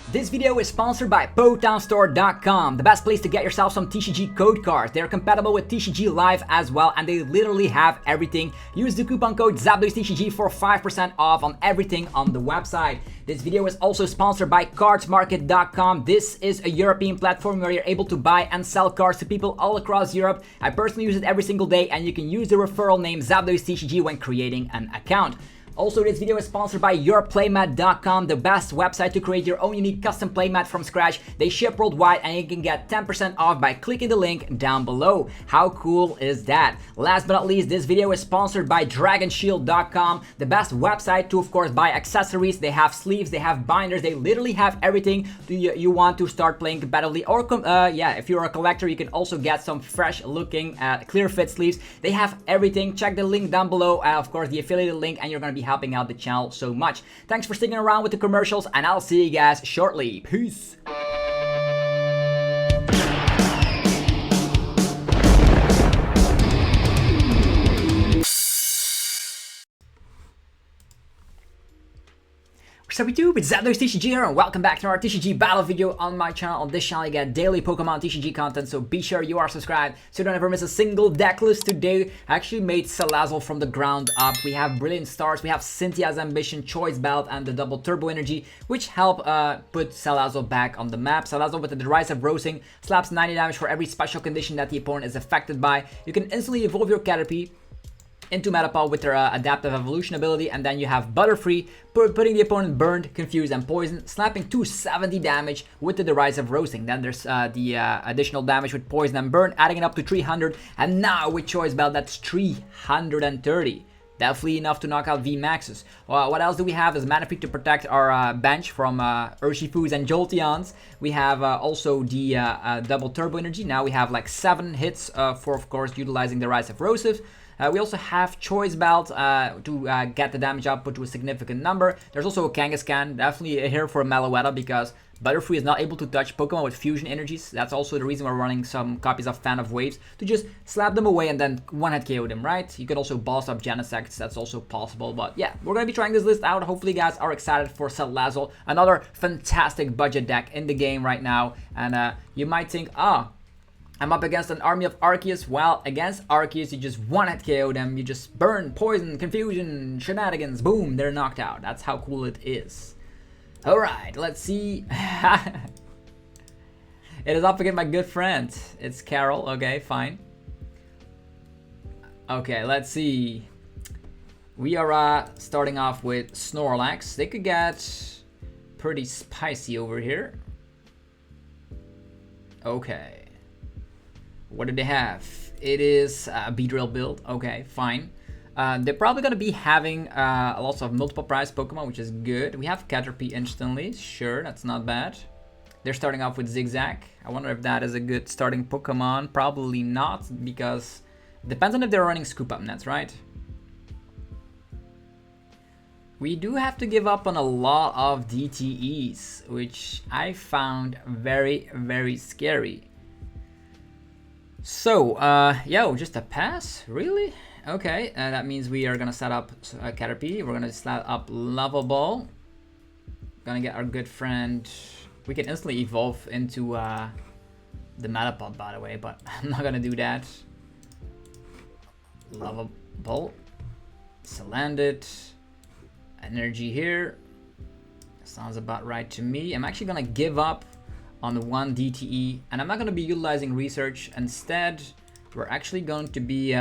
This video is sponsored by PotownStore.com, the best place to get yourself some TCG code cards. They're compatible with TCG Live as well, and they literally have everything. Use the coupon code ZapDoesTCG for 5% off on everything on the website. This video is also sponsored by CardsMarket.com. This is a European platform where you're able to buy and sell cards to people all across Europe. I personally use it every single day, and you can use the referral name ZapDoesTCG when creating an account. Also, this video is sponsored by YourPlaymat.com, the best website to create your own unique custom playmat from scratch. They ship worldwide and you can get 10% off by clicking the link down below. How cool is that? Last but not least, this video is sponsored by DragonShield.com, the best website to, of course, buy accessories. They have sleeves, they have binders, they literally have everything you want to start playing competitively. Or, if you're a collector, you can also get some fresh looking clear fit sleeves. They have everything. Check the link down below, of course, the affiliated link, and you're going to be helping out the channel so much. Thanks for sticking around with the commercials, and I'll see you guys shortly. Peace. Sup YouTube, it's ZapDoesTCG here, and welcome back to our TCG battle video on my channel. On this channel you get daily Pokemon TCG content, so be sure you are subscribed so you don't ever miss a single deck list. Today I actually made Salazzle from the ground up. We have Brilliant Stars, we have Cynthia's Ambition, Choice Belt, and the double Turbo Energy, which help put Salazzle back on the map. Salazzle with the Derisive Roasting slaps 90 damage for every special condition that the opponent is affected by. You can instantly evolve your Caterpie into Manaphy with their adaptive evolution ability, and then you have Butterfree, putting the opponent burned, confused, and poisoned, slapping 270 damage with the Derisive Roasting. Then there's the additional damage with Poison and Burn, adding it up to 300, and now with Choice Belt, that's 330. Definitely enough to knock out VMAXs. What else do we have is Manaphy to protect our bench from Urshifus and Jolteons. We have also the double Turbo Energy. Now we have like 7 hits for, of course, utilizing the Derisive Roasting. We also have Choice Belt to get the damage output to a significant number. There's also a Kangaskhan, definitely here for a Meloetta, because Butterfree is not able to touch Pokemon with fusion energies. That's also the reason we're running some copies of Fan of Waves, to just slap them away and then one-hit KO them, right? You can also boss up Genesects, that's also possible. But yeah, we're going to be trying this list out. Hopefully you guys are excited for Salazzle, another fantastic budget deck in the game right now. And you might think, I'm up against an army of Arceus. Well, against Arceus, you just one-hit KO them. You just burn, poison, confusion, shenanigans. Boom, they're knocked out. That's how cool it is. Alright, let's see. It is up against my good friend. It's Carol. Okay, fine. Okay, let's see. We are starting off with Snorlax. They could get pretty spicy over here. Okay. What do they have? It is a Beedrill build. Okay, fine. They're probably going to be having lots of multiple prize Pokemon, which is good. We have Caterpie instantly. Sure, that's not bad. They're starting off with Zigzag. I wonder if that is a good starting Pokemon. Probably not, because it depends on if they're running Scoop Up Nets, right? We do have to give up on a lot of DTEs, which I found very, very scary. So, just a pass? Really? Okay, that means we are gonna set up Caterpie. We're gonna set up Lovable. Gonna get our good friend. We can instantly evolve into the Metapod, by the way, but I'm not gonna do that. Lovable. Salandit. Energy here. Sounds about right to me. I'm actually gonna give up on the one DTE, and I'm not going to be utilizing research. Instead, we're actually going to be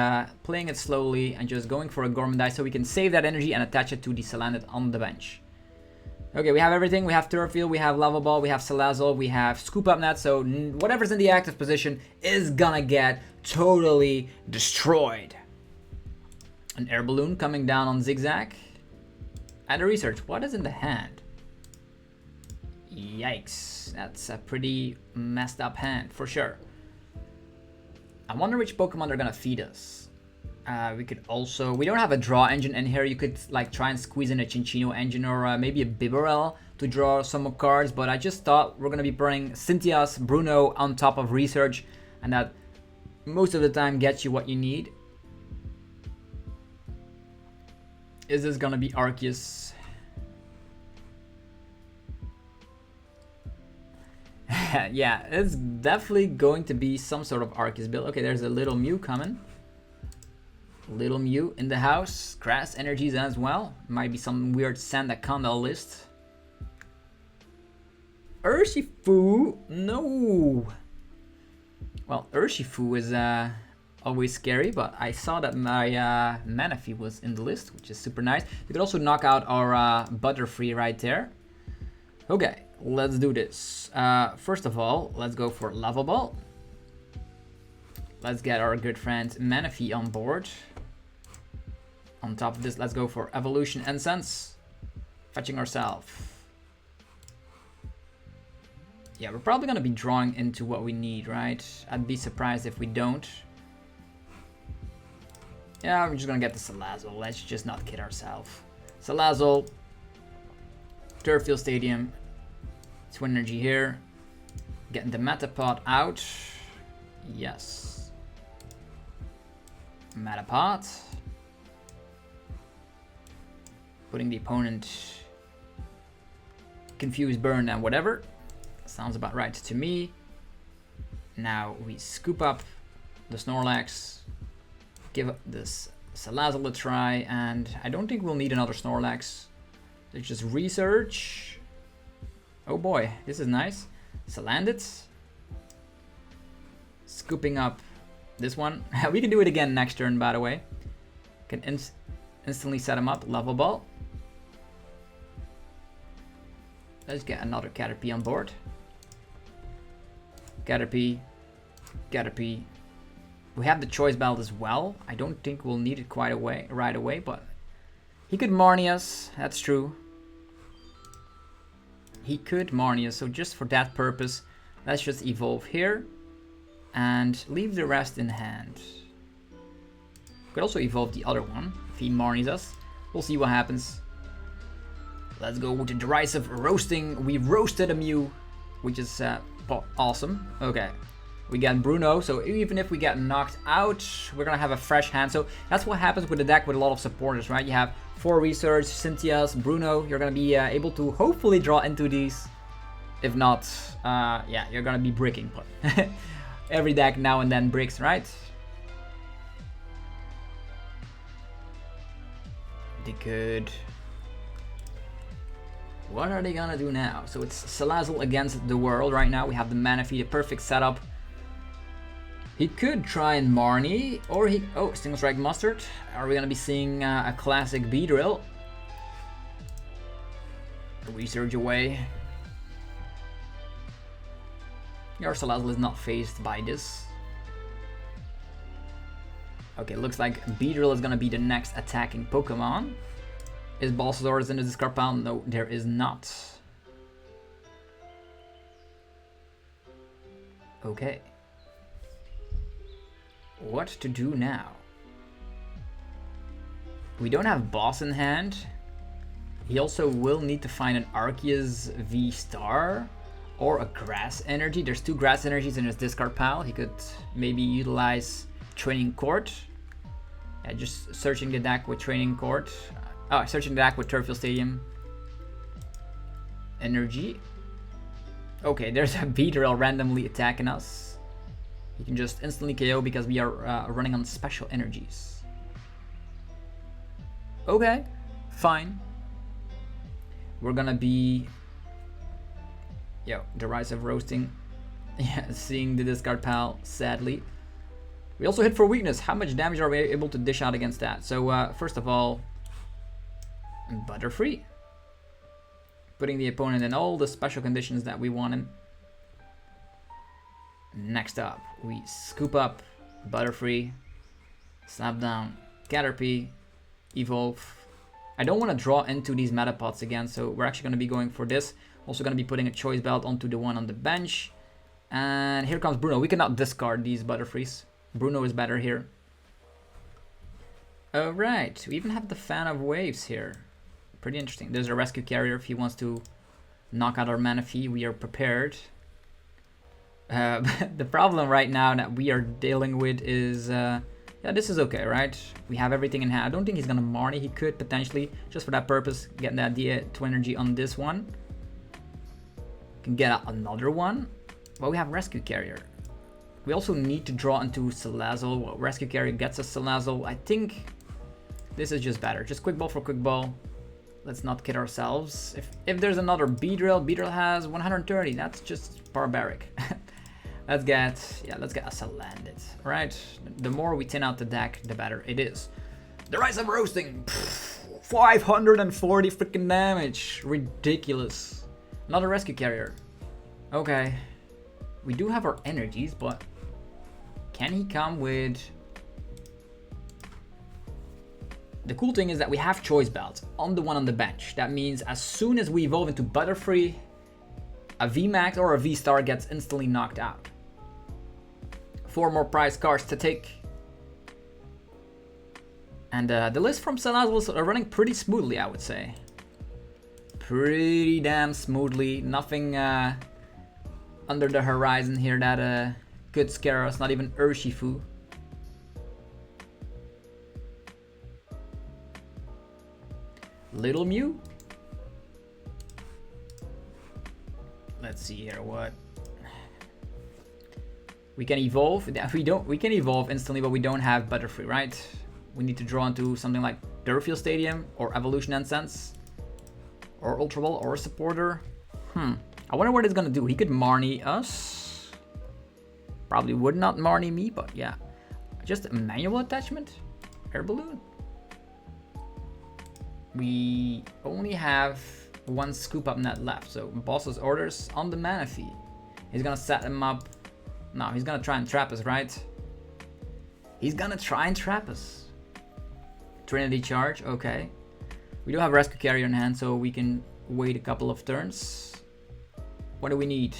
playing it slowly and just going for a Gormandite so we can save that energy and attach it to the Salandit on the bench. Okay, we have everything. We have Turffield, we have Lovable, we have Salazzle, we have Scoop Up Net, so whatever's in the active position is gonna get totally destroyed. An Air Balloon coming down on Zigzag. And a research. What is in the hand? Yikes, that's a pretty messed up hand for sure. I wonder which Pokemon they're gonna feed us. We could also, we don't have a draw engine in here. You could like try and squeeze in a Chinchino engine or maybe a Bibarel to draw some more cards, but I just thought we're gonna be putting Cynthia's Bruno on top of research, and that most of the time gets you what you need. Is this gonna be Arceus? Yeah, it's definitely going to be some sort of Arceus build. Okay, there's a little Mew coming. Little Mew in the house. Grass energies as well. Might be some weird Sandaconda list. Urshifu, no. Well, Urshifu is always scary, but I saw that my Manaphy was in the list, which is super nice. You could also knock out our Butterfree right there. Okay, let's do this. First of all, let's go for Lava Ball. Let's get our good friend Manaphy on board. On top of this, let's go for Evolution Incense. Fetching ourselves. Yeah, we're probably going to be drawing into what we need, right? I'd be surprised if we don't. Yeah, we're just going to get the Salazzle. Let's just not kid ourselves. Salazzle. Turffield Stadium. Twin Energy here. Getting the Metapod out. Yes. Metapod. Putting the opponent confused, burned, and whatever. Sounds about right to me. Now we scoop up the Snorlax, give this Salazzle a try, and I don't think we'll need another Snorlax. Let's just research. Oh boy, this is nice. Salandit. Scooping up this one. We can do it again next turn, by the way. Can instantly set him up. Level Ball. Let's get another Caterpie on board. Caterpie. Caterpie. We have the Choice Belt as well. I don't think we'll need it right away, but he could Marnie us. That's true. He could Marnie us, so just for that purpose, let's just evolve here and leave the rest in hand. Could also evolve the other one if he Marnies us. We'll see what happens. Let's go with the Derisive Roasting. We roasted a Mew, which is awesome. Okay, we got Bruno, so even if we get knocked out, we're gonna have a fresh hand. So that's what happens with the deck with a lot of supporters, right? You have 4 Research, Cynthia's, Bruno. You're gonna be able to hopefully draw into these. If not, yeah, you're gonna be bricking. But every deck now and then bricks, right? They could... What are they gonna do now? So it's Salazzle against the world right now. We have the Manaphy, the perfect setup. He could try and Marnie, or he... Oh, Single Strike Mustard. Are we gonna be seeing a classic Beedrill? Research away. Your Salazzle is not phased by this. Okay, looks like Beedrill is gonna be the next attacking Pokemon. Is Balsasaurus in the discard pile? No, there is not. Okay. What to do now? We don't have Boss in hand. He also will need to find an Arceus VSTAR or a Grass Energy. There's 2 Grass Energies in his discard pile. He could maybe utilize Training Court. Yeah, just searching the deck with Training Court. Oh, searching the deck with Turffield Stadium. Energy. Okay, there's a Beedrill randomly attacking us. You can just instantly KO because we are running on special energies. Okay, fine. We're gonna be... Yo, Derisive Roasting. Yeah, seeing the discard pile, sadly. We also hit for weakness. How much damage are we able to dish out against that? So, first of all... Butterfree. Putting the opponent in all the special conditions that we want him. Next up, we scoop up Butterfree. Slap down Caterpie. Evolve. I don't want to draw into these Metapods again, so we're actually going to be going for this. Also going to be putting a Choice Belt onto the one on the bench. And here comes Bruno. We cannot discard these Butterfrees. Bruno is better here. Alright, we even have the Fan of Waves here. Pretty interesting. There's a Rescue Carrier if he wants to knock out our Manaphy. We are prepared. The problem right now that we are dealing with is... yeah, this is okay, right? We have everything in hand. I don't think he's gonna Marnie. He could potentially, just for that purpose, get the idea Twin Energy on this one. Can get another one. Well, we have Rescue Carrier. We also need to draw into Salazzle. Well, Rescue Carrier gets us Salazzle. I think this is just better. Just Quick Ball for Quick Ball. Let's not kid ourselves. If there's another Beedrill has 130. That's just barbaric. let's get a Salazzle. Right? The more we thin out the deck, the better it is. Derisive Roasting. 540 freaking damage. Ridiculous. Another Rescue Carrier. Okay. We do have our energies, but can he come with... The cool thing is that we have Choice Belt on the one on the bench. That means as soon as we evolve into Butterfree, a VMAX or a VSTAR gets instantly knocked out. 4 more prize cards to take. And the list from Salazzle are running pretty smoothly, I would say. Pretty damn smoothly. Nothing under the horizon here that could scare us. Not even Urshifu. Little Mew. Let's see here what we can evolve. We can evolve instantly, but we don't have Butterfree, right? We need to draw into something like Derisive Stadium or Evolution Incense or Ultra Ball or a supporter. I wonder what it's gonna do. He could Marnie us. Probably would not Marnie me, but yeah. Just a manual attachment? Air Balloon? We only have 1 scoop up net left, so boss's orders on the Manaphy. He's gonna set him up. No, he's gonna try and trap us, right? He's gonna try and trap us. Trinity Charge, okay. We do have Rescue Carrier in hand, so we can wait a couple of turns. What do we need?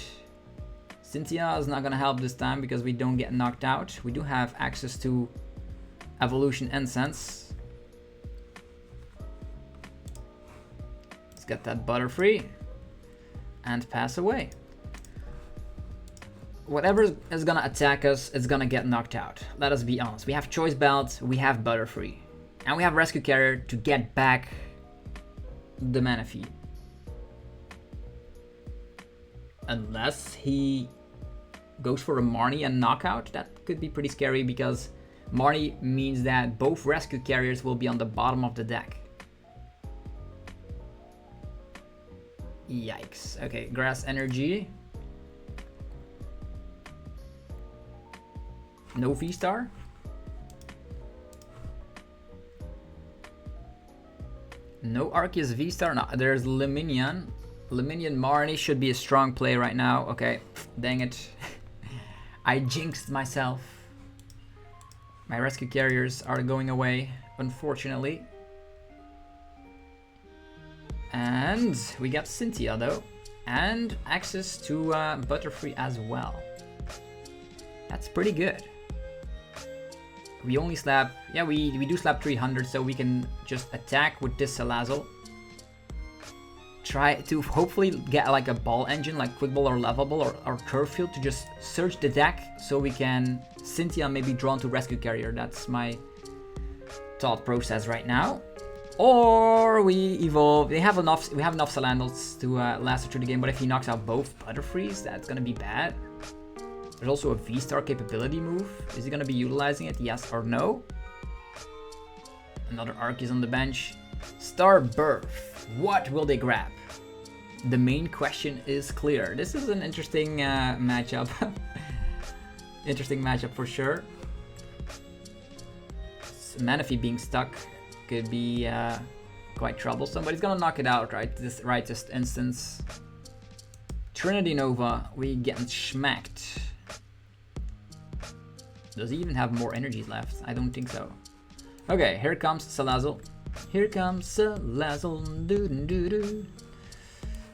Cynthia is not gonna help this time because we don't get knocked out. We do have access to Evolution Incense. Get that Butterfree and pass away. Whatever is gonna attack us, it's gonna get knocked out. Let us be honest. We have Choice Belt, we have Butterfree, and we have Rescue Carrier to get back the Manaphy. Unless he goes for a Marnie and knockout, that could be pretty scary because Marnie means that both Rescue Carriers will be on the bottom of the deck. Yikes. Okay, Grass Energy. No VSTAR. No Arceus VSTAR. No, there's Leafeon. Leafeon Marnie should be a strong play right now. Okay, dang it. I jinxed myself. My Rescue Carriers are going away, unfortunately. And we got Cynthia though, and access to Butterfree as well. That's pretty good. We only slap, yeah, we do slap 300, so we can just attack with this Salazzle. Try to hopefully get like a ball engine, like Quick Ball or Level Ball or Curve Field to just search the deck, so we can Cynthia maybe drawn to Rescue Carrier. That's my thought process right now. Or we evolve. We have enough Salazzles to last us through the game, but if he knocks out both Butterfrees, that's gonna be bad. There's also a VSTAR capability move. Is he gonna be utilizing it? Yes or no? Another Arceus on the bench. Star Birth. What will they grab? The main question is clear. This is an interesting matchup. Interesting matchup for sure. Manaphy being stuck could be quite troublesome, but he's gonna knock it out this instance. Trinity Nova, we getting schmacked. Does he even have more energies left? I don't think so. Okay, here comes Salazzle. Here comes Salazzle. Doo-doo-doo-doo.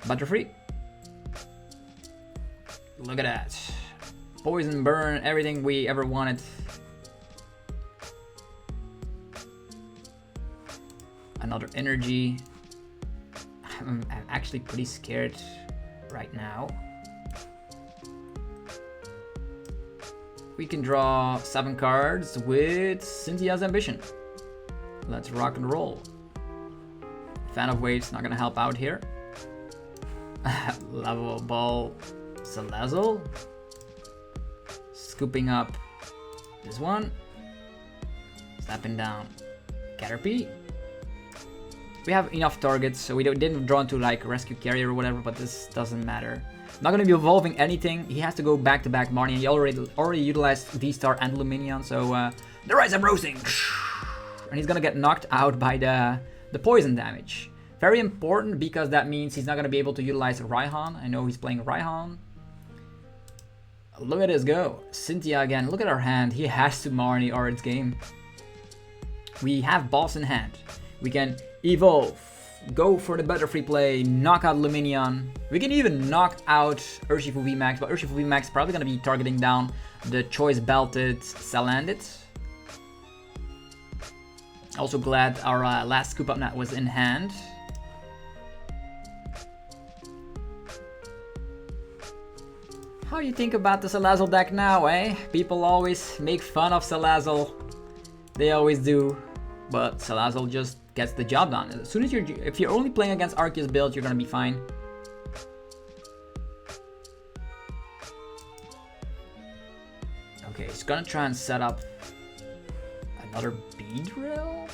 Butterfree. Look at that. Poison and Burned, everything we ever wanted. Another energy. I'm actually pretty scared right now. We can draw 7 cards with Cynthia's Ambition. Let's rock and roll. Fan of Waves not gonna help out here. Level Ball Salazzle. Scooping up this one. Snapping down Caterpie. We have enough targets, so we didn't draw into like Rescue Carrier or whatever, but this doesn't matter. Not going to be evolving anything. He has to go back-to-back Marnie, and he already utilized VSTAR and Lumineon, so Derisive Roasting! And he's going to get knocked out by the poison damage. Very important, because that means he's not going to be able to utilize Raihan. I know he's playing Raihan. Look at this go. Cynthia again. Look at our hand. He has to Marnie or it's game. We have balls in hand. We can evolve, go for the Butterfree play, knock out Lumineon. We can even knock out Urshifu VMAX, but Urshifu VMAX probably going to be targeting down the Choice Belted Salandit. Also glad our last Scoop Up Net was in hand. How do you think about the Salazzle deck now, eh? People always make fun of Salazzle. They always do. But Salazzle just gets the job done. As soon as if you're only playing against Arceus builds, you're gonna be fine. Okay, he's gonna try and set up another Beedrill,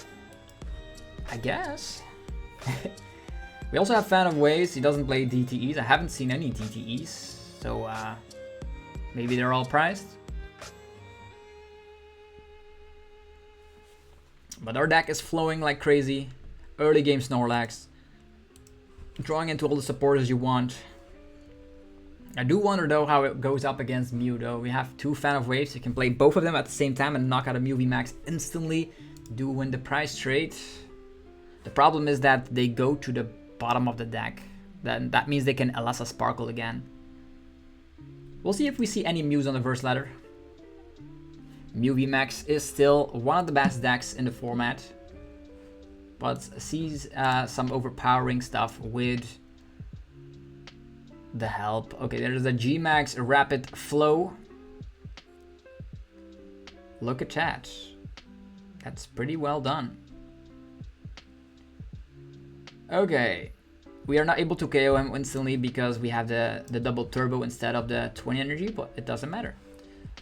I guess. We also have Fan of Waves. He doesn't play DTEs. I haven't seen any DTEs, so maybe they're all priced. But our deck is flowing like crazy. Early game Snorlax. Drawing into all the supporters you want. I do wonder though how it goes up against Mew though. We have two Fan of Waves. You can play both of them at the same time and knock out a Mew VMAX instantly. Do win the prize trade. The problem is that they go to the bottom of the deck. Then that means they can Elasa Sparkle again. We'll see if we see any Mews on the verse ladder. Mew VMAX is still one of the best decks in the format, but sees some overpowering stuff with the help. Okay, there's a G-Max Rapid Flow. Look at that. That's pretty well done. Okay, we are not able to KO him instantly because we have the double turbo instead of the 20 energy, but it doesn't matter.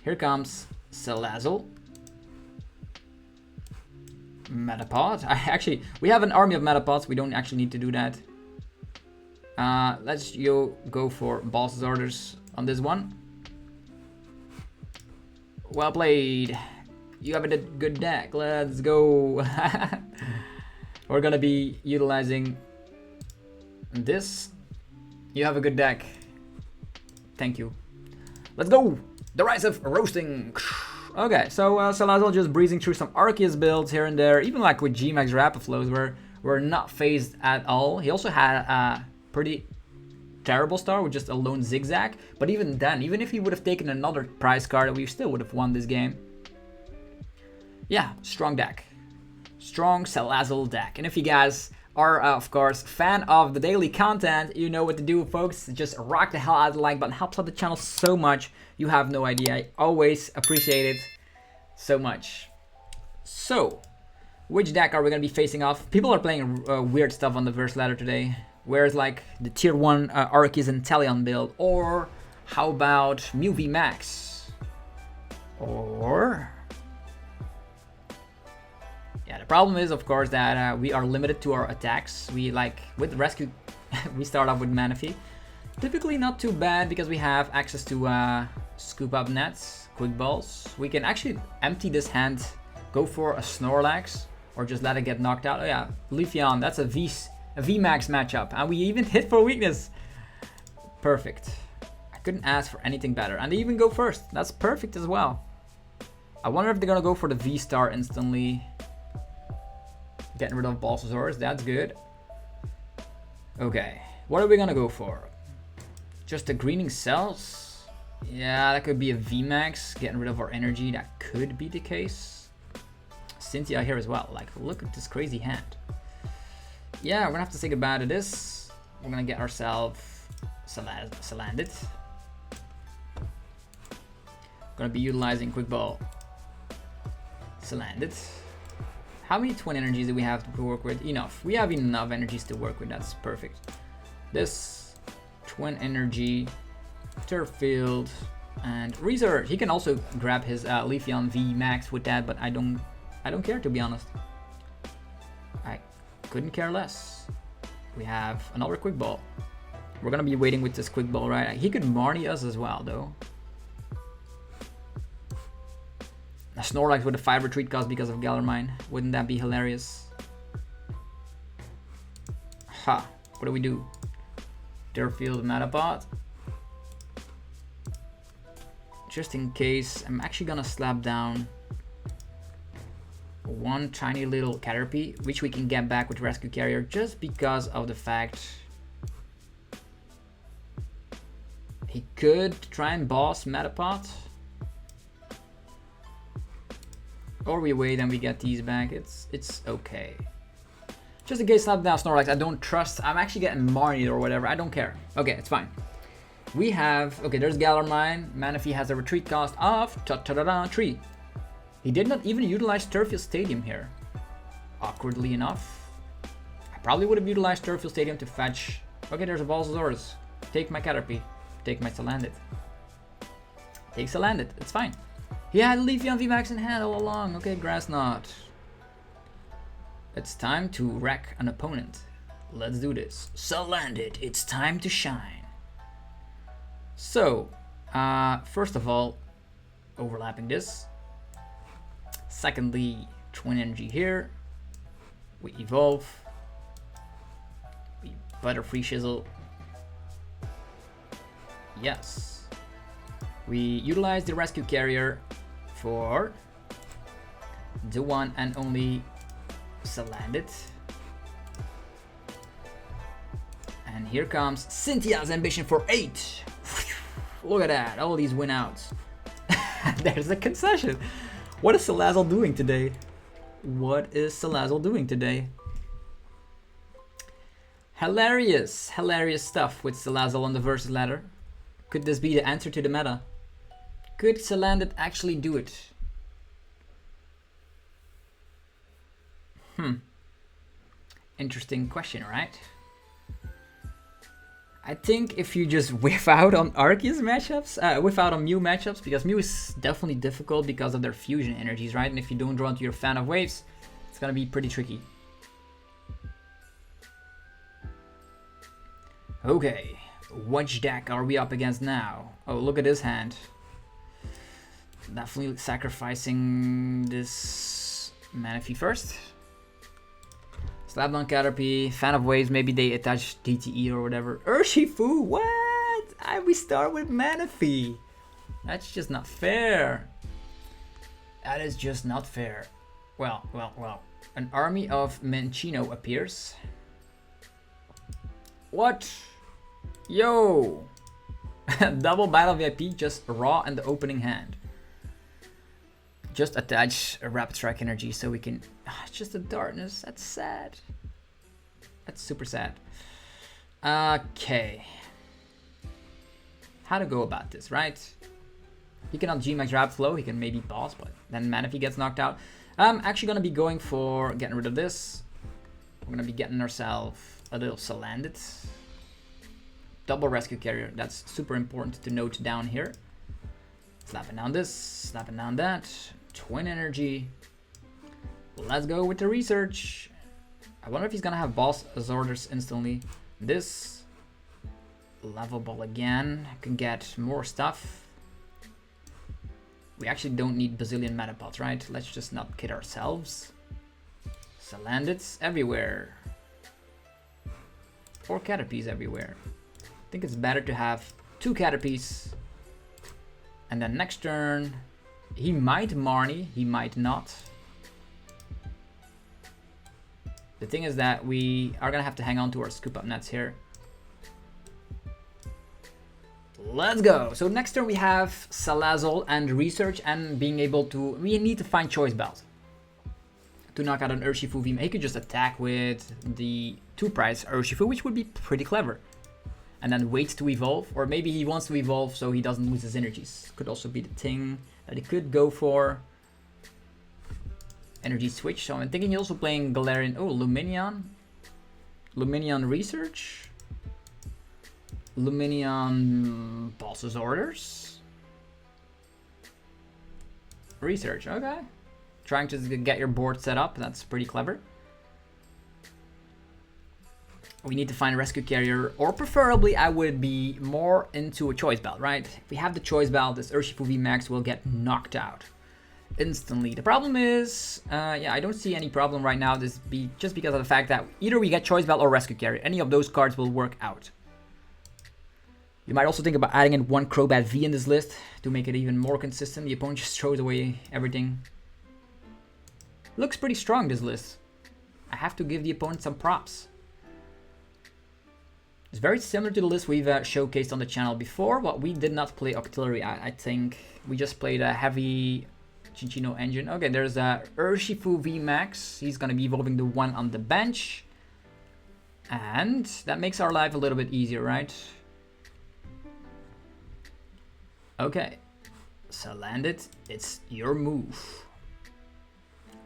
Here comes Salazzle. Metapod. We have an army of Metapods. We don't actually need to do that. Let's go for Boss's Orders on this one. Well played. You have a good deck. Let's go. We're gonna be utilizing this. You have a good deck. Thank you. Let's go. Derisive Roasting. Okay, so Salazzle just breezing through some Arceus builds here and there. Even like with G-Max Rapid Flows, we're not phased at all. He also had a pretty terrible start with just a lone Zigzag. But even then, even if he would have taken another prize card, we still would have won this game. Yeah, strong deck. Strong Salazzle deck. And if you guys are, of course, fan of the daily content, you know what to do, folks. Just rock the hell out of the like button. Helps out the channel so much. You have no idea. I always appreciate it so much. So, which deck are we going to be facing off? People are playing weird stuff on the verse ladder today. Where's like the tier 1 Arceus Inteleon build? Or how about Mew VMAX? Or... yeah, the problem is, of course, that we are limited to our attacks. We like, with Rescue, we start off with Manaphy. Typically not too bad because we have access to Scoop Up Nets, Quick Balls. We can actually empty this hand, go for a Snorlax, or just let it get knocked out. Oh yeah, Leafeon, that's a VMAX matchup. And we even hit for weakness. Perfect. I couldn't ask for anything better. And they even go first. That's perfect as well. I wonder if they're gonna go for the VSTAR instantly. Getting rid of Bulbasaurus, that's good. Okay, what are we gonna go for? Just the greening cells? Yeah, that could be a VMAX. Getting rid of our energy, that could be the case. Cynthia here as well. Like, look at this crazy hand. Yeah, we're gonna have to say goodbye to this. We're gonna get ourselves Salandit. Gonna be utilizing Quick Ball. Salandit. How many twin energies do we have to work with? Enough. We have enough energies to work with. That's perfect. This twin energy, turf field, And research. He can also grab his Leafeon VMAX with that, but I don't care, to be honest. I couldn't care less. We have another quick ball. We're gonna be waiting with this quick ball, right? He could Marnie us as well, though. A Snorlax with a 5 retreat cost because of Galarmine. Wouldn't that be hilarious? Ha! What do we do? Deerfield Metapod. Just in case, I'm actually gonna slap down one tiny little Caterpie, which we can get back with Rescue Carrier, just because of the fact he could try and boss Metapod. Or we wait and we get these back. It's okay. Just in case slap down Snorlax, I don't trust. I'm actually getting Marnie or whatever. I don't care. Okay, it's fine. We have, okay, there's Galarmine. Manaphy has a retreat cost of 3. He did not even utilize Turffield Stadium here. Awkwardly enough. I probably would have utilized Turffield Stadium to fetch. Okay, there's a Balsasaurus. Take my Caterpie. Take my Salandit. Take Salandit. It's fine. He had Leafeon VMAX in hand all along. Okay, Grass Knot. It's time to wreck an opponent. Let's do this. Salandit, it's time to shine. So, first of all, overlapping this. Secondly, Twin Energy here. We evolve. We Butterfree Shizzle. Yes. We utilize the Rescue Carrier for the one and only Salandit. And here comes Cynthia's Ambition for 8. Look at that, all these win outs. There's a concession. What is Salazzle doing today? What is Salazzle doing today? Hilarious, hilarious stuff with Salazzle on the versus ladder. Could this be the answer to the meta? Could Salandit actually do it? Interesting question, right? I think if you just whiff out on Arceus matchups, whiff out on Mew matchups, because Mew is definitely difficult because of their fusion energies, right? And if you don't draw into your fan of waves, it's gonna be pretty tricky. Okay, which deck are we up against now? Oh, look at this hand. Definitely sacrificing this Manaphy first. Slap down Caterpie, fan of waves, maybe they attach DTE or whatever. Urshifu, what? We start with Manaphy. That's just not fair. That is just not fair. Well. An army of Minccino appears. What? Yo! Double Battle VIP, just raw in the opening hand. Just attach a Rapid Strike energy so we can... it's just a darkness. That's sad. That's super sad. Okay. How to go about this, right? He cannot G-Max Rapid Flow. He can maybe boss, but then Manaphy gets knocked out. I'm actually going to be going for getting rid of this. We're going to be getting ourselves a little Salandit. Double Rescue Carrier. That's super important to note down here. Slapping down this. Slapping down that. Twin Energy. Let's go with the research. I wonder if he's gonna have boss orders instantly. This level ball again. Can get more stuff. We actually don't need bazillion Metapods, right? Let's just not kid ourselves. Salandits everywhere. Or Caterpies everywhere. I think it's better to have 2 Caterpies. And then next turn, he might Marnie, he might not. The thing is that we are gonna have to hang on to our scoop up nets here. Let's go. So next turn we have Salazzle and research and being able to, we need to find choice belt to knock out an Urshifu VMAX. He could just attack with the 2-price Urshifu, which would be pretty clever. And then wait to evolve, or maybe he wants to evolve so he doesn't lose his energies. Could also be the thing that he could go for. Energy switch, so I'm thinking he's also playing Galarian. Oh, Lumineon. Lumineon research. Lumineon bosses orders. Research, okay. Trying to get your board set up, that's pretty clever. We need to find a rescue carrier, or preferably I would be more into a choice belt, right? If we have the choice belt, this Urshifu VMAX will get knocked out instantly. The problem is, yeah, I don't see any problem right now, just because of the fact that either we get choice belt or rescue carrier. Any of those cards will work out. You might also think about adding in one Crobat V in this list to make it even more consistent. The opponent just throws away everything. Looks pretty strong, this list. I have to give the opponent some props. It's very similar to the list we've showcased on the channel before, but we did not play Octillery. I think we just played a heavy Chinchino engine. Okay, there's a Urshifu VMAX. He's going to be evolving the one on the bench. And that makes our life a little bit easier, right? Okay, so landed. It's your move.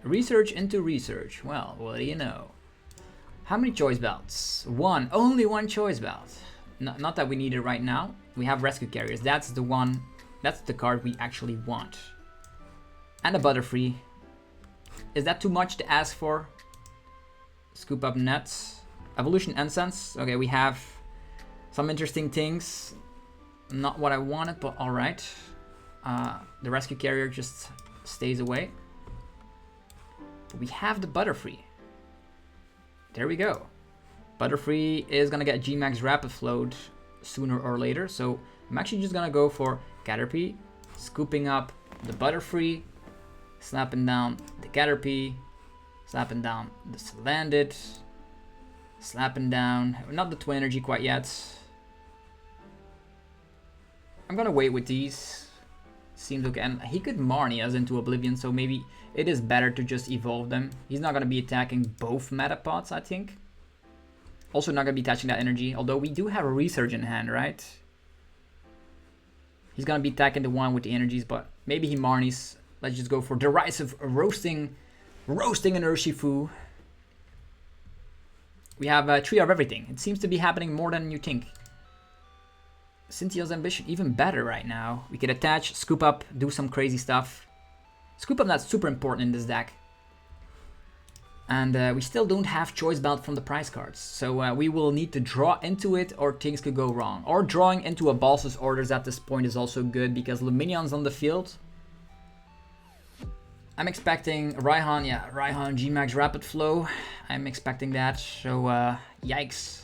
Research into research. Well, what do you know? How many choice belts? One. Only one choice belt. Not that we need it right now. We have rescue carriers. That's the one. That's the card we actually want. And a Butterfree. Is that too much to ask for? Scoop up nets. Evolution Incense. Okay, we have some interesting things. Not what I wanted, but alright. The rescue carrier just stays away. But we have the Butterfree. There we go. Butterfree is gonna get Gmax Rapid Float sooner or later. So I'm actually just gonna go for Caterpie, scooping up the Butterfree, slapping down the Caterpie, slapping down the Salandit, slapping down, not the Twin Energy quite yet. I'm gonna wait with these. Seems okay, and he could Marnie us into Oblivion, so maybe it is better to just evolve them. He's not gonna be attacking both Metapods, I think. Also not gonna be attaching that energy, although we do have a Research in hand, right? He's gonna be attacking the one with the energies, but maybe he Marnies. Let's just go for Derisive Roasting. Roasting an Urshifu. We have a three of everything. It seems to be happening more than you think. Cynthia's Ambition, even better right now. We could attach, scoop up, do some crazy stuff. Scoop up, that's super important in this deck. And we still don't have Choice Belt from the prize cards. So we will need to draw into it, or things could go wrong. Or drawing into a Balsa's Orders at this point is also good, because Luminion's on the field. I'm expecting Raihan, yeah, Raihan Gmax Rapid Flow. I'm expecting that, so yikes.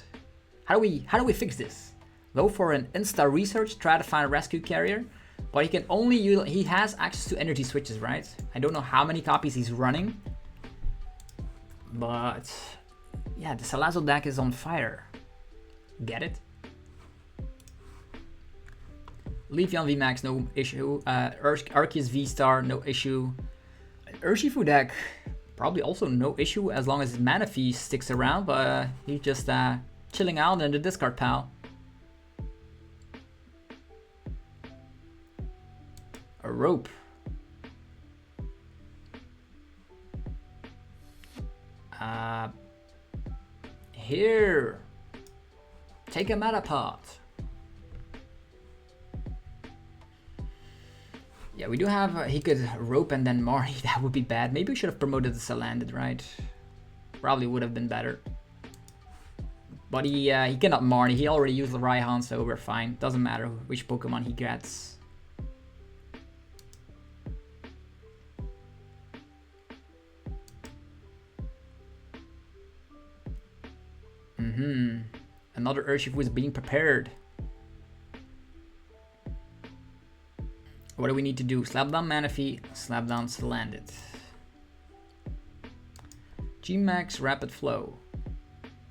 How do we fix this? Go for an Insta Research, try to find a rescue carrier, but he can only use, he has access to energy switches, right? I don't know how many copies he's running, but yeah, the Salazzle deck is on fire. Get it? Leafeon VMAX, no issue. Arceus VSTAR, no issue. Urshifu deck, probably also no issue as long as Manaphy sticks around, but he's just chilling out in the discard pile. A rope. Here. Take a Metapod. Yeah, we do have, he could rope and then Marnie, that would be bad. Maybe we should have promoted the Salandit, right? Probably would have been better. But he cannot Marnie, he already used the Raihan, so we're fine. Doesn't matter which Pokemon he gets. Another Urshifu is being prepared. What do we need to do? Slap down Manaphy, slap down Salandit. Gmax Rapid Flow.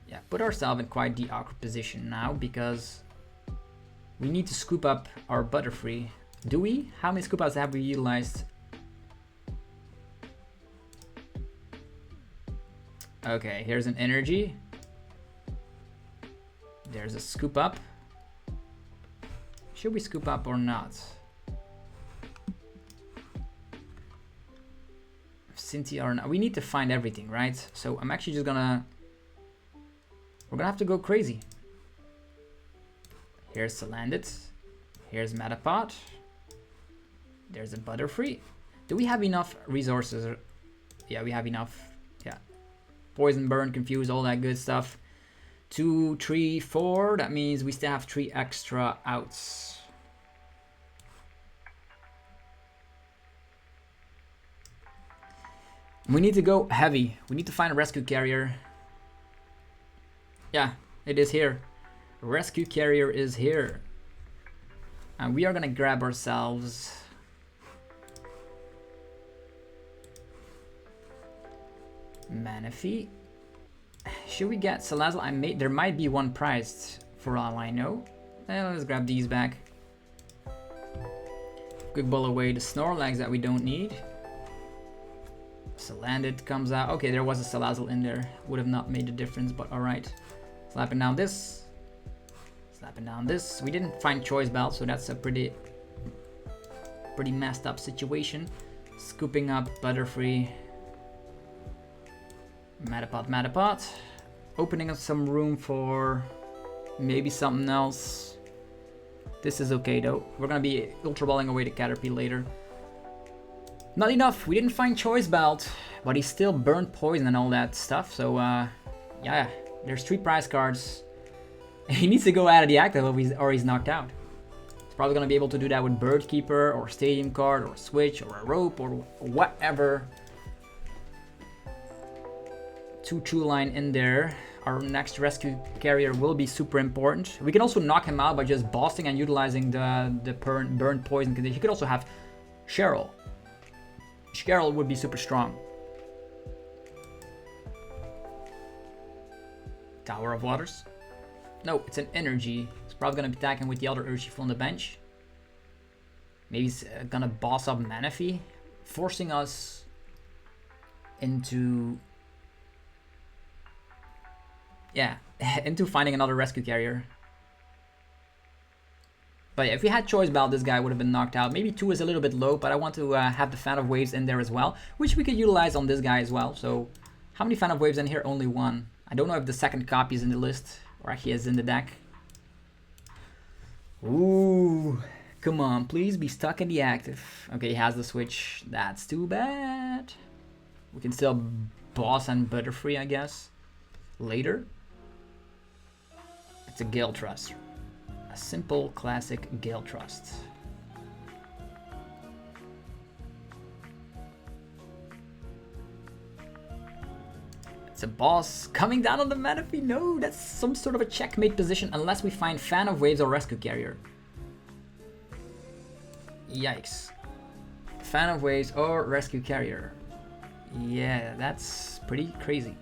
Yeah, put ourselves in quite the awkward position now, because we need to scoop up our Butterfree. Do we? How many scoop ups have we utilized? Okay, here's an energy. There's a scoop up. Should we scoop up or not? Cynthia or not? We need to find everything, right? So I'm actually just gonna... We're gonna have to go crazy. Here's Salandit. Here's Metapod. There's a Butterfree. Do we have enough resources? Yeah, we have enough. Yeah. Poison, burn, confuse, all that good stuff. 2, 3, 4. That means we still have 3 extra outs. We need to go heavy. We need to find a rescue carrier. Yeah, it is here. Rescue carrier is here. And we are gonna grab ourselves Manaphy. Should we get Salazzle? There might be one priced for all I know. Let's grab these back. Quick ball away the Snorlax that we don't need. Salandit comes out. Okay, there was a Salazzle in there. Would have not made a difference, but alright. Slapping down this. Slapping down this. We didn't find Choice Belt, so that's a pretty messed up situation. Scooping up Butterfree. Metapod. Opening up some room for maybe something else. This is okay though. We're gonna be Ultra Balling away the Caterpie later. Not enough. We didn't find Choice Belt, but he still burned poison and all that stuff. So yeah, there's 3 prize cards. He needs to go out of the active or he's knocked out. He's probably gonna be able to do that with Bird Keeper or Stadium card or Switch or a Rope or whatever. 2 True Line in there. Our next rescue carrier will be super important. We can also knock him out by just bossing and utilizing the burn poison condition. He could also have Cheryl. Cheryl would be super strong. Tower of Waters. No, it's an energy. It's probably gonna be attacking with the other Urshifu on the bench. Maybe he's gonna boss up Manaphy, forcing us into into finding another rescue carrier. But yeah, if we had Choice Belt, this guy would have been knocked out. Maybe 2 is a little bit low, but I want to have the Fan of Waves in there as well, which we could utilize on this guy as well. So how many Fan of Waves in here? Only 1. I don't know if the second copy is in the list or he is in the deck. Ooh, come on, please be stuck in the active. Okay, he has the switch. That's too bad. We can still boss and Butterfree, I guess, later. It's a Gale Trust. A simple, classic Gale Trust. It's a boss coming down on the Manaphy. No, that's some sort of a checkmate position unless we find Fan of Waves or Rescue Carrier. Yikes. Fan of Waves or Rescue Carrier. Yeah, that's pretty crazy.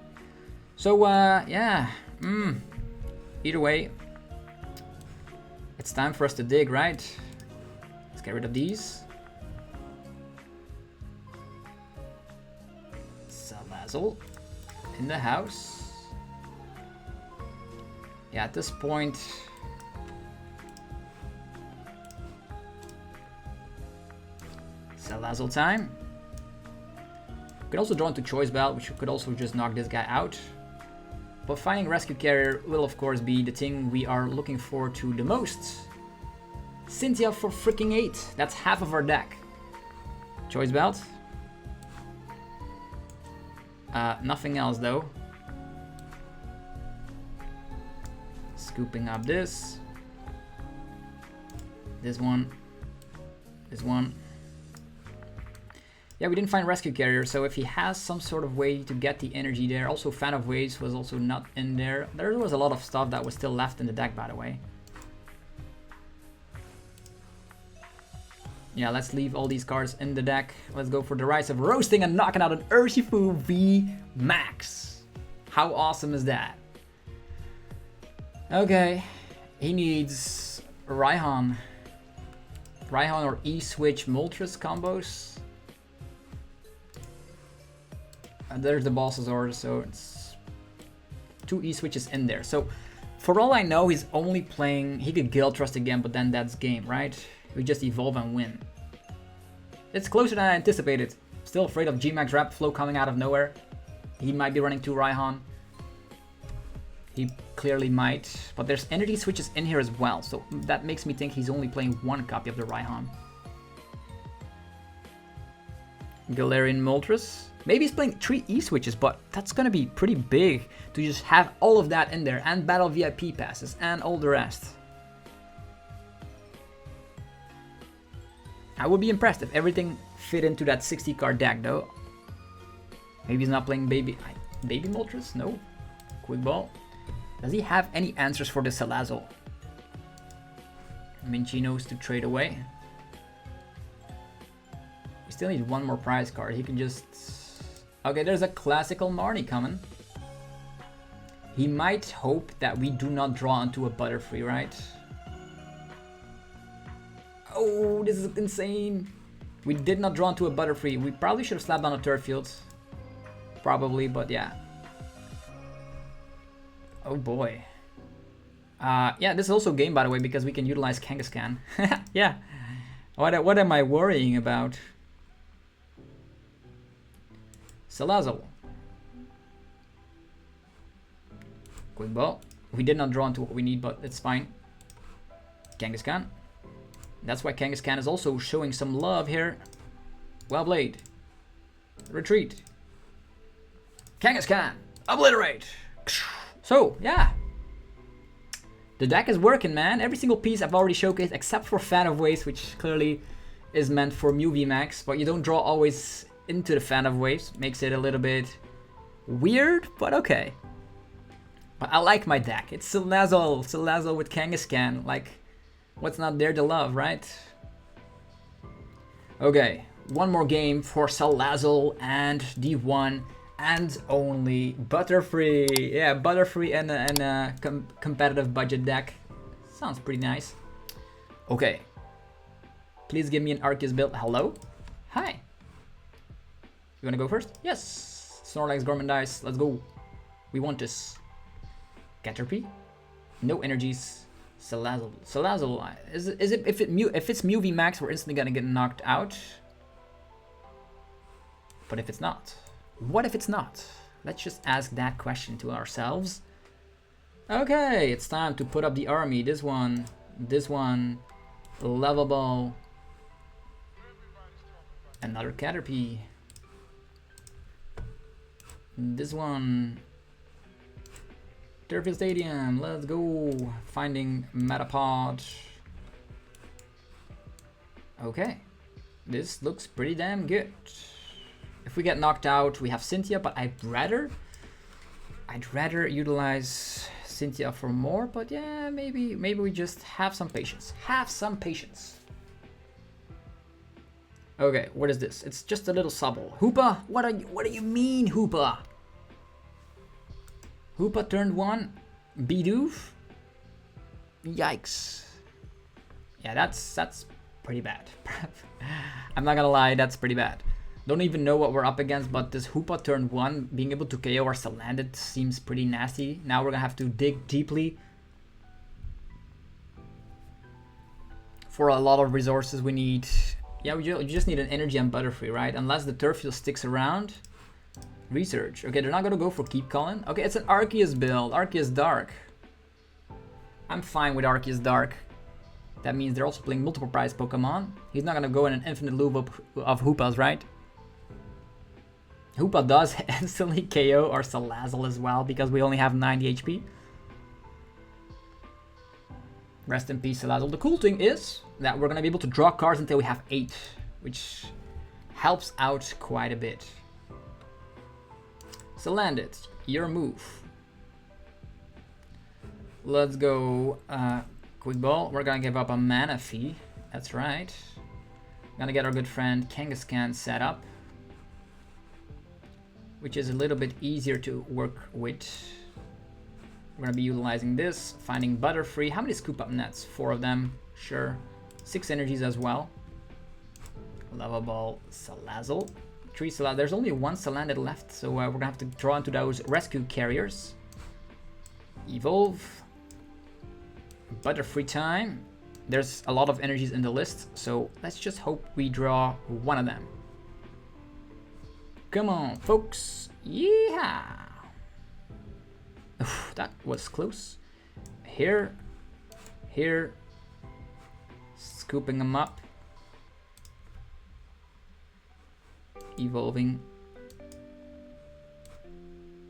So, yeah. Either way, it's time for us to dig, right? Let's get rid of these. Salazzle in the house. Yeah, at this point, Salazzle time. We could also draw into Choice Belt, which could also just knock this guy out. But finding Rescue Carrier will of course be the thing we are looking forward to the most. Cynthia for freaking 8. That's half of our deck. Choice Belt. Nothing else though. Scooping up this. This one. This one. Yeah, we didn't find Rescue Carrier, so if he has some sort of way to get the energy there. Also, Fan of Waves was also not in there. There was a lot of stuff that was still left in the deck, by the way. Yeah, let's leave all these cards in the deck. Let's go for Derisive Roasting and knocking out an Urshifu VMAX. How awesome is that? Okay, he needs Raihan. Raihan or E-Switch Moltres combos. There's the boss's order, so it's 2 E-Switches in there. So for all I know, he's only playing, he could Gale Trust again, but then that's game, right? We just evolve and win. It's closer than I anticipated. Still afraid of G-Max Rapid Flow coming out of nowhere. He might be running 2 Raihan. He clearly might, but there's energy switches in here as well, so that makes me think he's only playing 1 copy of the Raihan. Galarian Moltres. Maybe he's playing 3 E-switches, but that's gonna be pretty big to just have all of that in there, and battle VIP passes, and all the rest. I would be impressed if everything fit into that 60 card deck though. Maybe he's not playing Baby Moltres? No. Quick Ball. Does he have any answers for the Salazzle? Minchinos to trade away. We still need one more prize card. He can just... Okay, there's a classical Marnie coming. He might hope that we do not draw into a Butterfree, right? Oh, this is insane. We did not draw into a Butterfree. We probably should have slapped on a Turf Field. Probably, but yeah. Oh boy. Yeah, this is also a game, by the way, because we can utilize Kangaskhan. Yeah. What am I worrying about? Salazzle. Quick Ball. We did not draw into what we need, but it's fine. Kangaskhan. That's why Kangaskhan is also showing some love here. Well played. Retreat. Kangaskhan. Obliterate. So, yeah. The deck is working, man. Every single piece I've already showcased, except for Fan of Waves, which clearly is meant for Mew VMAX, but you don't draw always into the Fan of Waves. Makes it a little bit weird, but okay. But I like my deck. It's Salazzle with Kangaskhan. Like, what's not there to love, right? Okay, one more game for Salazzle and the one and only Butterfree. Yeah, Butterfree and a competitive budget deck. Sounds pretty nice. Okay. Please give me an Arceus build. Hello? Hi. You wanna go first? Yes. Snorlax, Gormandice. Let's go. We want this. Caterpie. No energies. Salazzle. Salazzle. Is it if it's Mew VMAX, we're instantly gonna get knocked out. But if it's not, what if it's not? Let's just ask that question to ourselves. Okay, it's time to put up the army. This one, lovable. Another Caterpie. This one. Turf Stadium, let's go. Finding Metapod. Okay, this looks pretty damn good. If we get knocked out, we have Cynthia, but I'd rather utilize Cynthia for more. But yeah, maybe we just have some patience. Have some patience. Okay, what is this? It's just a little Subble. Hoopa, what do you mean, Hoopa? Hoopa turned 1, Bidoof. Yikes. Yeah, that's pretty bad. I'm not gonna lie, that's pretty bad. Don't even know what we're up against, but this Hoopa turn 1, being able to KO our Salandit seems pretty nasty. Now we're gonna have to dig deeply for a lot of resources we need. Yeah, we just need an energy on Butterfree, right? Unless the Turf Field sticks around. Research. Okay, they're not gonna go for Keep Calling. Okay, it's an Arceus build. Arceus Dark. I'm fine with Arceus Dark. That means they're also playing multiple prize Pokemon. He's not gonna go in an infinite loop of Hoopas, right? Hoopa does instantly KO our Salazzle as well because we only have 90 HP. Rest in peace, Salazzle. The cool thing is that we're gonna be able to draw cards until we have 8, which helps out quite a bit. Salandit, your move. Let's go Quick Ball. We're gonna give up a Manaphy. That's right. Gonna get our good friend Kangaskhan set up, which is a little bit easier to work with. We're gonna be utilizing this, finding Butterfree. How many scoop up nets? 4 of them, sure. 6 energies as well. Lava Ball, Salazzle. 3 Salazzle. There's only 1 Salandit left, so we're gonna have to draw into those rescue carriers. Evolve. Butterfree time. There's a lot of energies in the list, so let's just hope we draw one of them. Come on, folks. Yeah. Oof, that was close. Here. Scooping them up. evolving,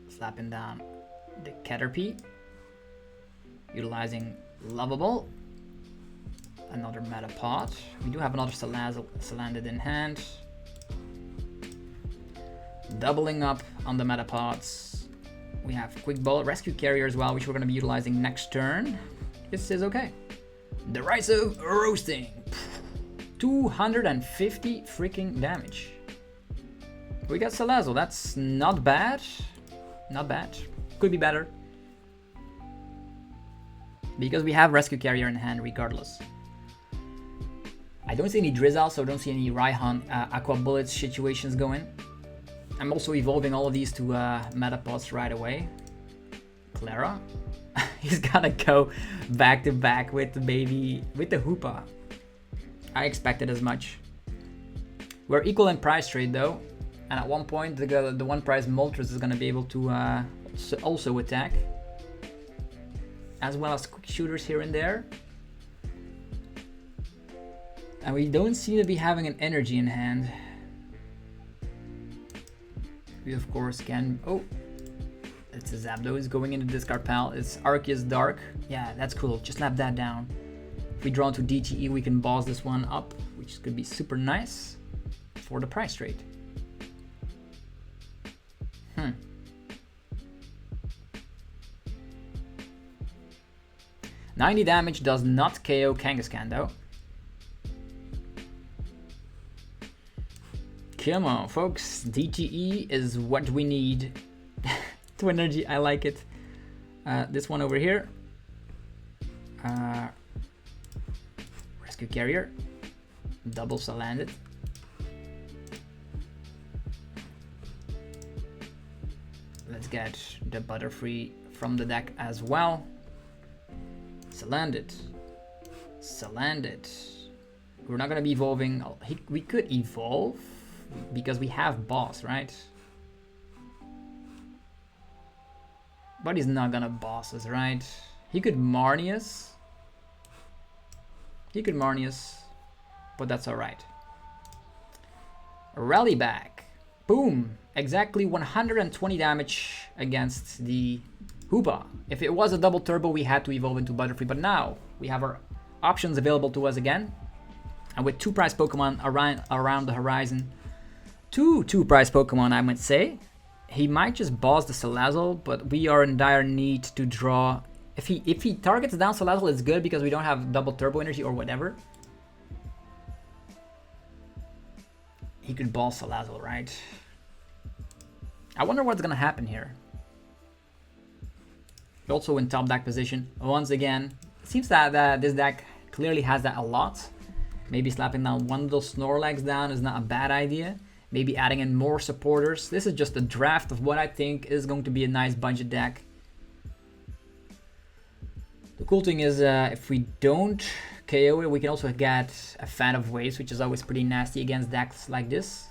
slapping down the Caterpie, utilizing Lovable, another Metapod. We do have another Salandit in hand. Doubling up on the Metapods. We have Quick Ball, Rescue Carrier as well, which we're going to be utilizing next turn. This is okay. Derisive Roasting. 250 freaking damage. We got Salazzle. That's not bad. Not bad. Could be better. Because we have Rescue Carrier in hand regardless. I don't see any Drizzle, so I don't see any Raihan Aqua Bullets situations going. I'm also evolving all of these to Metapods right away. Clara. He's gonna go back to back with the Hoopa. I expected as much. We're equal in price trade though. And at one point, the one prize Moltres is gonna be able to also attack. As well as quick shooters here and there. And we don't seem to be having an energy in hand. We of course can, oh, it's a Zapdos is going into discard pile. It's Arceus Dark. Yeah, that's cool, just snap that down. If we draw into DTE, we can boss this one up, which could be super nice for the price trade. 90 damage does not KO Kangaskhan though. Come on, folks. DTE is what we need. 2 energy, I like it. This one over here. Rescue Carrier. Double Salandit. Let's get the Butterfree from the deck as well. Salandit. Salandit. We're not going to be evolving. We could evolve. Because we have boss, right? But he's not gonna boss us, right? He could Marnius. He could Marnius. But that's alright. Rally back. Boom. Exactly 120 damage against the Hoopa. If it was a double turbo, we had to evolve into Butterfree. But now we have our options available to us again. And with 2 prize Pokemon around the horizon. Two prize Pokemon, I might say. He might just boss the Salazzle, but we are in dire need to draw. If he targets down Salazzle, it's good because we don't have double turbo energy or whatever. He could boss Salazzle, right? I wonder what's gonna happen here. Also in top deck position. Once again, it seems that this deck clearly has that a lot. Maybe slapping down one of those Snorlax down is not a bad idea. Maybe adding in more supporters. This is just a draft of what I think is going to be a nice budget deck. The cool thing is if we don't KO it, we can also get a Fan of Waves, which is always pretty nasty against decks like this.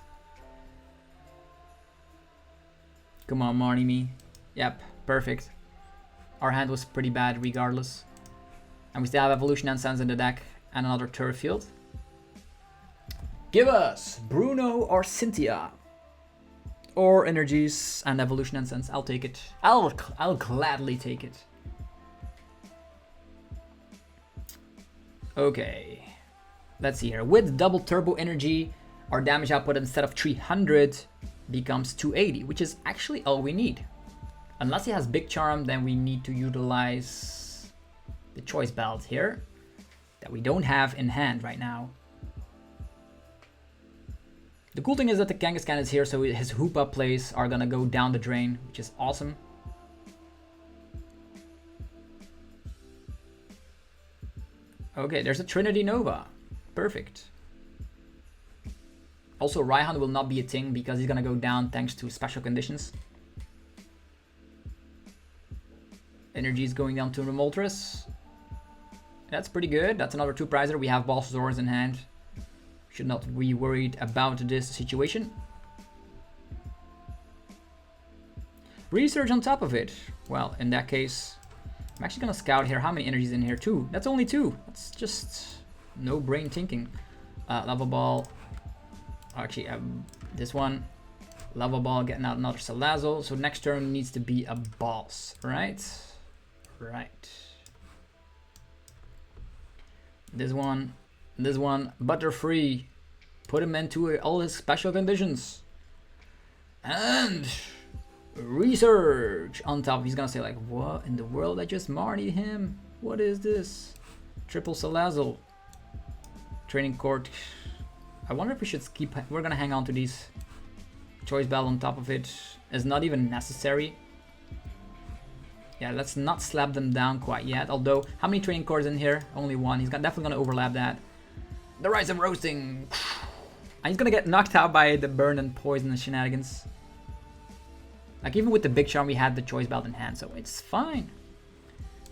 Come on, Marnie me. Yep, perfect. Our hand was pretty bad regardless. And we still have Evolution and Sense in the deck and another Turf Field. Give us Bruno or Cynthia. Or Energies and Evolution and Sense. I'll take it. I'll gladly take it. Okay. Let's see here. With double turbo energy, our damage output instead of 300 becomes 280, which is actually all we need. Unless he has Big Charm, then we need to utilize the Choice Belt here that we don't have in hand right now. The cool thing is that the Kangaskhan is here, so his Hoopa plays are gonna go down the drain, which is awesome. Okay, there's a Trinity Nova. Perfect. Also, Raihan will not be a thing because he's gonna go down thanks to special conditions. Energy is going down to Remoltres. That's pretty good. That's another 2 prizer. We have Bulbasaur's in hand. Should not be worried about this situation. Research on top of it. Well, in that case, I'm actually gonna scout here. How many energies in here? 2. That's only 2. That's just no brain thinking. Lava Ball. Actually, this one. Lava Ball, getting out another Salazzle. So next turn needs to be a boss, right? Right. This one, Butterfree. Put him into all his special conditions. And research on top. He's gonna say like, what in the world? I just marnied him. What is this? Triple Salazzle. Training court. I wonder if we should keep, we're gonna hang on to these. Choice Bell on top of it is not even necessary. Yeah, let's not slap them down quite yet. Although, how many training cards in here? Only one. He's definitely gonna overlap that. Derisive Roasting. And he's gonna get knocked out by the burn and poison and shenanigans. Like even with the big charm, we had the choice belt in hand, so it's fine.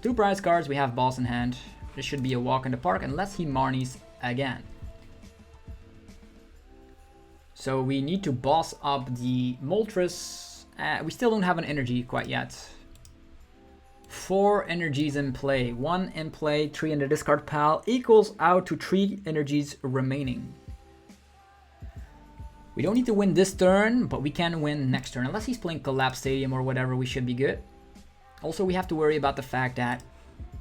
2 prize cards, we have boss in hand. This should be a walk in the park unless he marnies again. So we need to boss up the Moltres. We still don't have an energy quite yet. 4 energies in play. 1 in play, 3 in the discard pile. Equals out to 3 energies remaining. We don't need to win this turn, but we can win next turn. Unless he's playing Collapse Stadium or whatever, we should be good. Also, we have to worry about the fact that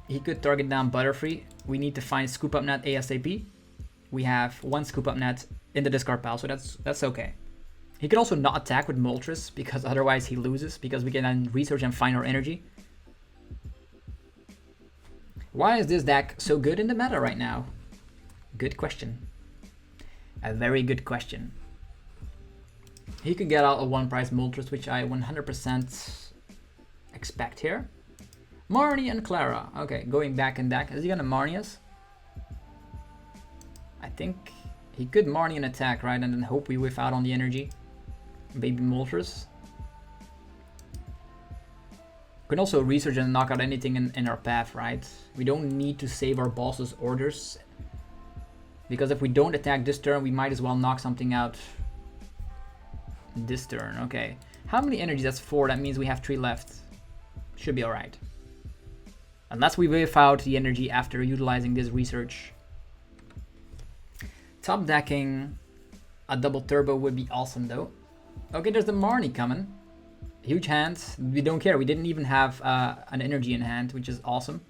he could target down Butterfree. We need to find Scoop Up Net ASAP. We have 1 Scoop Up Net in the discard pile, so that's okay. He could also not attack with Moltres, because otherwise he loses, because we can then research and find our energy. Why is this deck so good in the meta right now? Good question. A very good question. He could get out a 1 prize Moltres, which I 100% expect here. Marnie and Clara. Okay, going back and back. Is he gonna Marnie us? I think he could Marnie an attack, right? And then hope we whiff out on the energy. Baby Moltres. We can also research and knock out anything in our path, right? We don't need to save our boss's orders. Because if we don't attack this turn, we might as well knock something out this turn. Okay. How many energies? That's 4. That means we have 3 left. Should be alright. Unless we whiff out the energy after utilizing this research. Top decking a double turbo would be awesome though. Okay, there's the Marnie coming. Huge hand. We don't care. We didn't even have an energy in hand, which is awesome.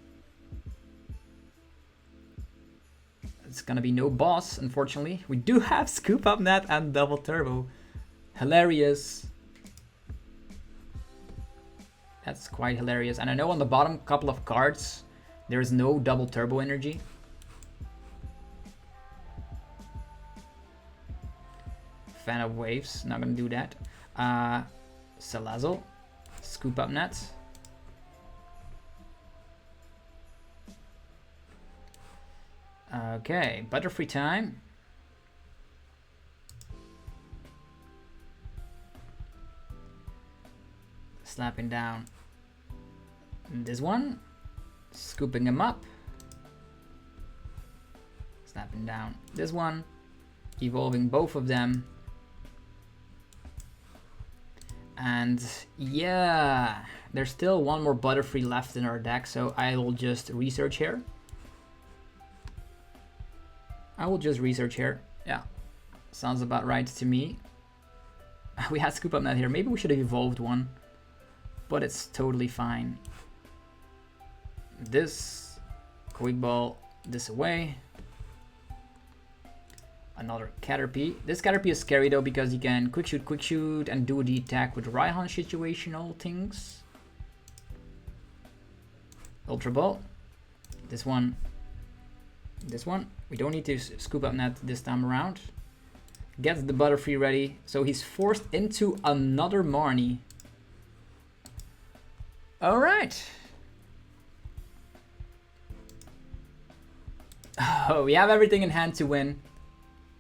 It's gonna be no boss, unfortunately. We do have Scoop Up Net and double turbo. Hilarious. That's quite hilarious. And I know on the bottom couple of cards, there's no double turbo energy. Fan of Waves, not gonna do that. Salazzle, Scoop Up Net. Okay, Butterfree time. Slapping down this one, scooping him up. Snapping down this one, evolving both of them. And yeah, there's still 1 more Butterfree left in our deck, so I will just research here. Yeah, sounds about right to me. We had Scoop Up Net here. Maybe we should have evolved one, but it's totally fine. This Quick Ball this away. Another Caterpie. This Caterpie is scary though because you can quick shoot, and do the attack with Raihan situational things. Ultra Ball. This one. We don't need to Scoop Up Net this time around. Gets the Butterfree ready, so he's forced into another Marnie. All right. Oh, we have everything in hand to win.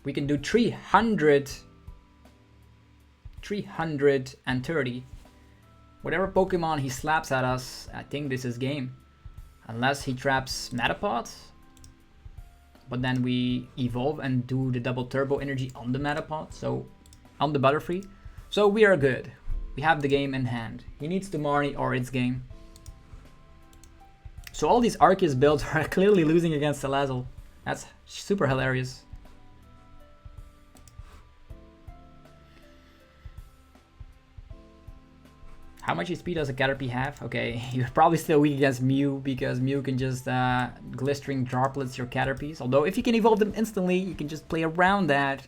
We can do 330. Whatever Pokemon he slaps at us, I think this is game. Unless he traps Metapod. But then we evolve and do the double turbo energy on the Metapod, so on the Butterfree. So we are good. We have the game in hand. He needs to Marnie or it's game. So all these Arceus builds are clearly losing against Salazzle. That's super hilarious. How much HP does a Caterpie have? Okay, you're probably still weak against Mew because Mew can just glistering droplets your Caterpies. Although if you can evolve them instantly, you can just play around that.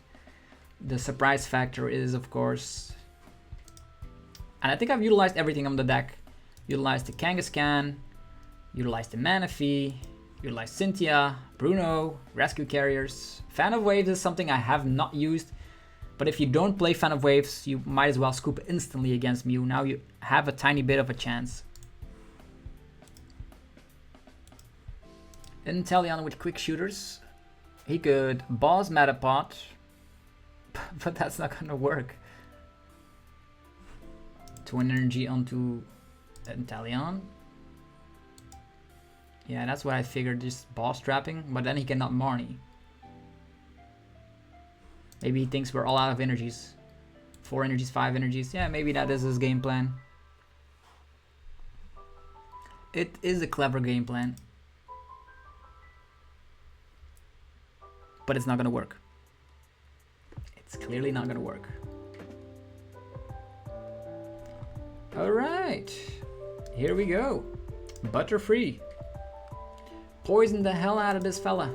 The surprise factor is, of course... And I think I've utilized everything on the deck. Utilized the Kangaskhan, utilized the Manaphy, utilized Cynthia, Bruno, Rescue Carriers. Fan of Waves is something I have not used. But if you don't play Fan of Waves, you might as well scoop instantly against Mew. Now you have a tiny bit of a chance. Inteleon with quick shooters. He could boss Metapod, but that's not gonna work. Twin energy onto Inteleon. Yeah, that's what I figured, just boss trapping, but then he cannot Marnie. Maybe he thinks we're all out of energies. 4 energies, 5 energies. Yeah, maybe that is his game plan. It is a clever game plan. But it's not gonna work. It's clearly not gonna work. Alright. Here we go. Butterfree. Poison the hell out of this fella.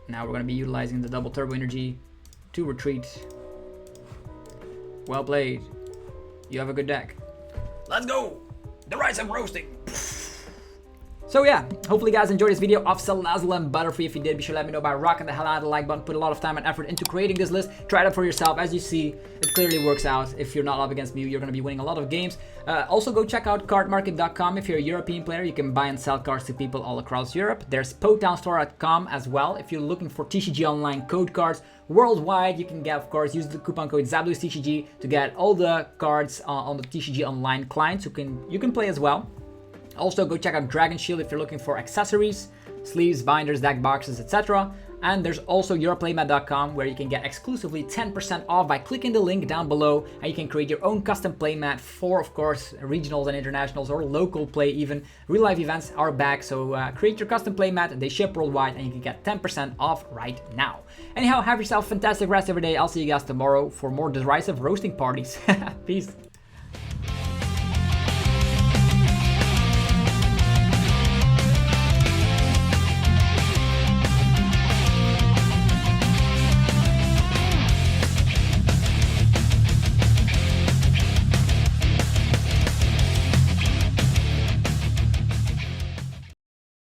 Now we're going to be utilizing the double turbo energy to retreat. Well played. You have a good deck. Let's go! Derisive Roasting! So yeah, hopefully you guys enjoyed this video of Salazzle and Butterfree. If you did, be sure to let me know by rocking the hell out of the like button. Put a lot of time and effort into creating this list. Try it out for yourself. As you see, it clearly works out. If you're not up against Mew, you're going to be winning a lot of games. Also, go check out cardmarket.com. If you're a European player, you can buy and sell cards to people all across Europe. There's PotownStore.com as well. If you're looking for TCG Online code cards worldwide, you can get, of course, use the coupon code ZABLUSTCG to get all the cards on the TCG Online client. So you can play as well. Also, go check out Dragon Shield if you're looking for accessories, sleeves, binders, deck boxes, etc. And there's also yourplaymat.com where you can get exclusively 10% off by clicking the link down below, and you can create your own custom playmat for, of course, regionals and internationals or local play even. Real life events are back, so create your custom playmat. They ship worldwide and you can get 10% off right now. Anyhow, have yourself a fantastic rest of your day. I'll see you guys tomorrow for more derisive roasting parties. Peace.